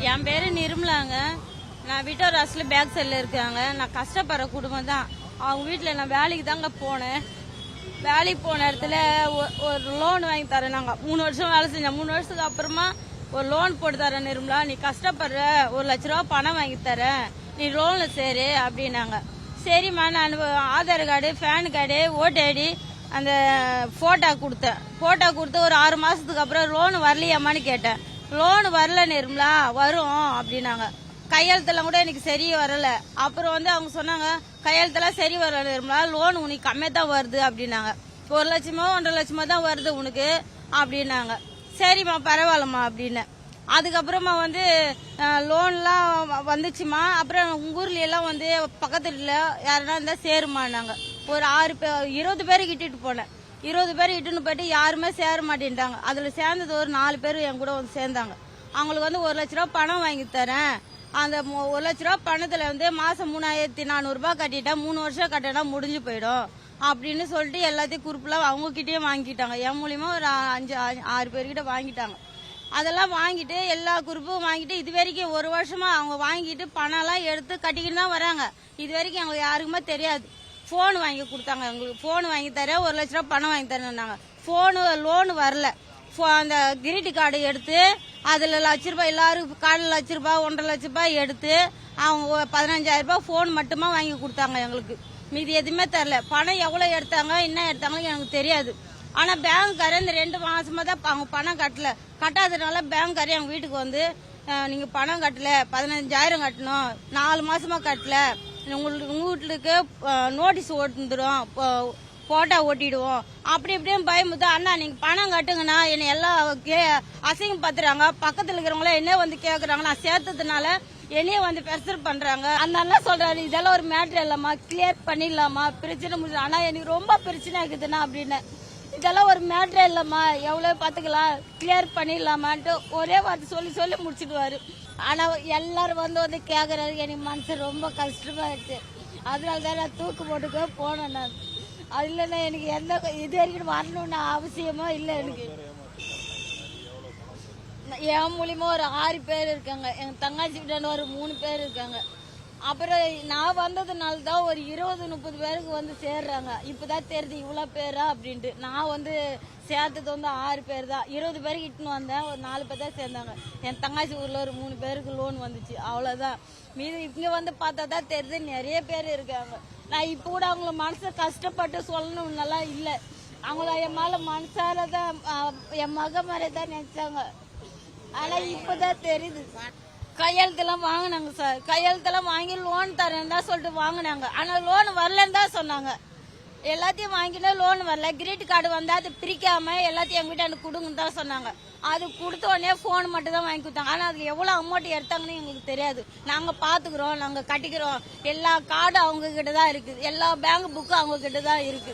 என் பேரு நிர்மலாங்க. நான் விட்டோர் ஹாஸ்டல்ல பேக் சைடில் இருக்காங்க. நான் கஷ்டப்படுற குடும்பம் தான். அவங்க வீட்டில் நான் வேலைக்கு தாங்க போனேன். வேலைக்கு போன இடத்துல ஒரு லோன் வாங்கி தரேன். நாங்கள் 3 வருஷம் வேலை செஞ்சோம். 3 வருஷத்துக்கு அப்புறமா ஒரு லோன் போட்டு தரேன். நிர்மலா, நீ கஷ்டப்படுற, 1 லட்ச ரூபா பணம் வாங்கி தரேன், நீ லோனில் சேரு அப்படின்னாங்க. சரிம்மா, நான் ஆதார் கார்டு, பேன் கார்டு, ஓட்டு ஐடி, அந்த ஃபோட்டோ கொடுத்தேன். ஃபோட்டோ கொடுத்து ஒரு 6 மாதத்துக்கு அப்புறம் லோன் வரலையாம்மான்னு கேட்டேன். லோன் வரல நிர்மலா, வரும் அப்படின்னாங்க. கையெழுத்தெல்லாம் கூட எனக்கு சரி வரல. அப்புறம் அவங்க சொன்னாங்க, கையெழுத்தெல்லாம் சரி வரல நிர்மலா, லோன் உனக்கு கம்மியாக தான் வருது அப்படின்னாங்க. 1 லட்சமோ 1.5 லட்சமோ தான் வருது உனக்கு அப்படின்னாங்க. சரிம்மா பரவாயில்லம்மா அப்படின்னு. அதுக்கப்புறமா லோன்லாம் வந்துச்சுமா. அப்புறம் உங்க ஊர்ல எல்லாம் பக்கத்துல யாருன்னா இருந்தா சேருமான்னாங்க. ஒரு 20 பேருக்கு இட்டுட்டு போனேன். 20 பேர் இட்டுன்னு போயிட்டு யாருமே சேர மாட்டேன்ட்டாங்க. அதுல சேர்ந்தது ஒரு 4 பேர் என் கூட சேர்ந்தாங்க. அவங்களுக்கு 1 லட்ச ரூபா பணம் வாங்கி தரேன், அந்த 1 லட்ச ரூபா பணத்துல மாசம் 3400 ரூபாய் கட்டிட்டா 3 வருஷம் கட்டினா முடிஞ்சு போயிடும் அப்படின்னு சொல்லிட்டு எல்லாத்தையும் குறிப்பெல்லாம் அவங்க கிட்டயே வாங்கிட்டாங்க. என் மூலியமா ஒரு 5-6 பேர்கிட்ட வாங்கிட்டாங்க. அதெல்லாம் வாங்கிட்டு எல்லா குறிப்பும் வாங்கிட்டு இது வரைக்கும் 1 வருஷமா அவங்க வாங்கிட்டு பணம் எல்லாம் எடுத்து கட்டிக்கிட்டு தான் வராங்க. இது வரைக்கும் எங்களுக்கு யாருக்குமே தெரியாது. போன் வாங்கி கொடுத்தாங்க. எங்களுக்கு போன் வாங்கி தரேன், 1 லட்ச ரூபா பணம் வாங்கி தரேன்னாங்க. போனு லோனு வரல. அந்த கிரெடிட் கார்டு எடுத்து அதுல 1 லட்ச ரூபாய், எல்லாரும் கார்டுல 1 லட்ச ரூபாய், 1.5 லட்ச ரூபாய் எடுத்து அவங்க 15,000 ரூபாய் போன் மட்டுமா வாங்கி கொடுத்தாங்க எங்களுக்கு. மீதி எதுவுமே தரல. பணம் எவ்வளவு எடுத்தாங்க, என்ன எடுத்தாங்கன்னு எனக்கு தெரியாது. ஆனா பேங்க்காரர் இந்த 2 மாசமா தான் அவங்க பணம் கட்டாததுனால பேங்க்காரர் எங்க வீட்டுக்கு நீங்க பணம் கட்டல, 15,000 கட்டணும், 4 மாசமா கட்டல, உங்க வீட்டுக்கு நோட்டீஸ் ஓட்டுந்துடும், போட்டோ ஓட்டிடுவோம் அப்படி இப்படியும் பயமுறுத்தா. அண்ணா நீங்க பணம் கட்டுங்கண்ணா, என்னை எல்லாம் அசிங்கம் பத்துறாங்க, பக்கத்துல இருக்கிறவங்கள என்ன கேக்குறாங்க, நான் சேர்த்ததுனால என்னைய பிரஷர் பண்றாங்க. அந்த அண்ணா சொல்றாரு, இதெல்லாம் ஒரு மேட்டர் இல்லம்மா, கிளியர் பண்ணிடலாமா, பிரச்சனை முடிஞ்சு. ஆனா எனக்கு ரொம்ப பிரச்சனை இருக்குதுண்ணா அப்படின்னு. இதெல்லாம் ஒரு மேட்டர் இல்லம்மா, எவ்வளவு பாத்துக்கலாம், கிளியர் பண்ணிடலாமான்ட்டு ஒரே வார்த்தை சொல்லி முடிச்சுடுவாரு. ஆனா எல்லாரும் கேக்குறாரு. எனக்கு மனசு ரொம்ப கஷ்டமா இருக்கு. அதனாலதான் நான் தூக்கு போட்டுக்க போனேன். நான் அது இல்லைன்னா எனக்கு எந்த இது வரைக்கும் வரணும்னு அவசியமா இல்லை. எனக்கு என் மூலியமா ஒரு 6 பேர் இருக்காங்க. எங்க தங்காச்சி வீட்டான ஒரு 3 பேர் இருக்காங்க. அப்புறம் நான் வந்ததுனால தான் ஒரு 20-30 பேருக்கு சேர்றாங்க. இப்பதான் தெரியுது இவ்வளவு பேரா அப்படின்ட்டு. நான் சேர்த்தது 6 பேர் தான். 20 பேருக்கு இட்டுன்னு வந்தேன், ஒரு 4 பேர் தான் சேர்ந்தாங்க. என் தங்காச்சி ஊர்ல ஒரு 3 பேருக்கு லோன் வந்துச்சு, அவ்வளவுதான். மீது இங்க பார்த்தா தான் தெரியுது நிறைய பேர் இருக்காங்க. நான் இப்ப கூட அவங்கள மனசை கஷ்டப்பட்டு சொல்லணும்னால இல்ல. அவங்கள என் மேல மனசாலதான் என் மக மாதிரி தான் நினைச்சாங்க. ஆனா இப்பதான் தெரியுது. கையெழுத்தெல்லாம் வாங்கினாங்க சார். கையெழுத்தெல்லாம் வாங்கி லோன் தரேன் தான் சொல்லிட்டு வாங்கினாங்க. ஆனா லோன் வரலன்னு தான் சொன்னாங்க. எல்லாத்தையும் வாங்கினா லோன் வரல. கிரெடிட் கார்டு அது பிரிக்காம எல்லாத்தையும் எங்க வீட்டாண்டு கொடுங்கன்னு தான் சொன்னாங்க. அது கொடுத்த உடனே போன் மட்டும் தான் வாங்கி கொடுத்தாங்க. ஆனா அதுல எவ்வளவு அமௌண்ட் எடுத்தாங்கன்னு எங்களுக்கு தெரியாது. நாங்க பாத்துக்கிறோம், நாங்க கட்டிக்கிறோம், எல்லா கார்டும் அவங்க கிட்ட தான் இருக்கு, எல்லா பேங்க் புக்கும் அவங்க கிட்ட தான் இருக்கு.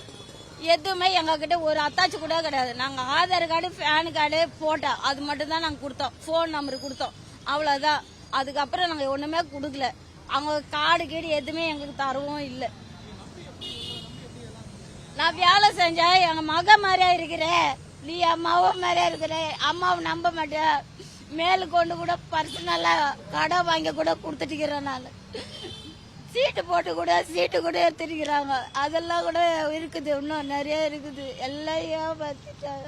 எதுவுமே எங்க கிட்ட ஒரு அத்தாச்சி கூட கிடையாது. நாங்க Aadhaar card, PAN card, photo அது மட்டும் தான் நாங்க கொடுத்தோம், போன் நம்பர் கொடுத்தோம், அவ்வளவுதான். அதுக்கப்புறம் நாங்க ஒண்ணுமே கொடுக்கல. அவங்க கார்டு கீடு எதுவுமே எங்களுக்கு தரவும் இல்லை. நான் வேலை செஞ்சா எங்க மக மாதிரியா இருக்கிறேன், நீ அம்மாவும் மாதிரியா இருக்கிற, அம்மாவை நம்ப மாட்டேன், மேலு கொண்டு கூட பர்சனலா கடை வாங்கி கூட கொடுத்துட்டுக்கிறேன். நான் சீட்டு போட்டு கூட எடுத்துருக்கிறாங்க. அதெல்லாம் கூட இருக்குது, இன்னும் நிறைய இருக்குது. எல்லாம் பார்த்துட்டாங்க.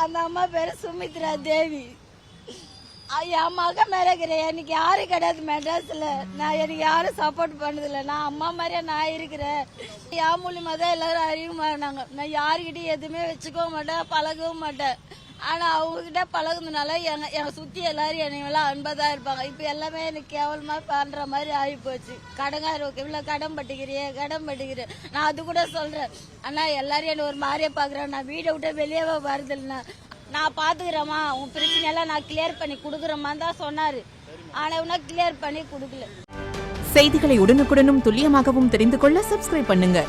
அந்த அம்மா பேரு சுமித்ரா தேவி. என் மக மேல இருக்கிறேன். எனக்கு யாரும் கிடையாது மெட்ராஸ்ல. எனக்கு யாரும் சப்போர்ட் பண்ணதில்லை. நான் அம்மா மாதிரியா நான் இருக்கிறேன். என் மூலியமா தான் எல்லாரும் அறிவுமானாங்க. நான் யாருக்கிட்டையும் எதுவுமே வச்சுக்கவும் மாட்டேன், பழகவும் மாட்டேன். ஆனா அவங்க கிட்ட பழகுனதுனால எங்க சுத்தி எல்லாரும் என்னையெல்லாம் அன்பதான் இருப்பாங்க. இப்ப எல்லாமே எனக்கு கேவலமா பண்ற மாதிரி ஆகி போச்சு. கடங்காரு இவ்வளவு கடன் பட்டுக்கிறேன். நான் அது கூட சொல்றேன், ஆனா எல்லாரும் என்ன ஒரு மாதிரியே பாக்குறேன். நான் வீட்டை விட்டு வெளியவே வருதில்லைண்ணா, நான் பாத்துக்கிறேம்மா, உன் பிரச்சனையெல்லாம் நான் கிளியர் பண்ணி கொடுக்குறேம்மான்னு தான் சொன்னாரு. ஆனா இன்னும் கிளியர் பண்ணி கொடுக்கல. செய்திகளை உடனுக்குடனும் துல்லியமாகவும் தெரிந்து கொள்ள சப்ஸ்கிரைப் பண்ணுங்க.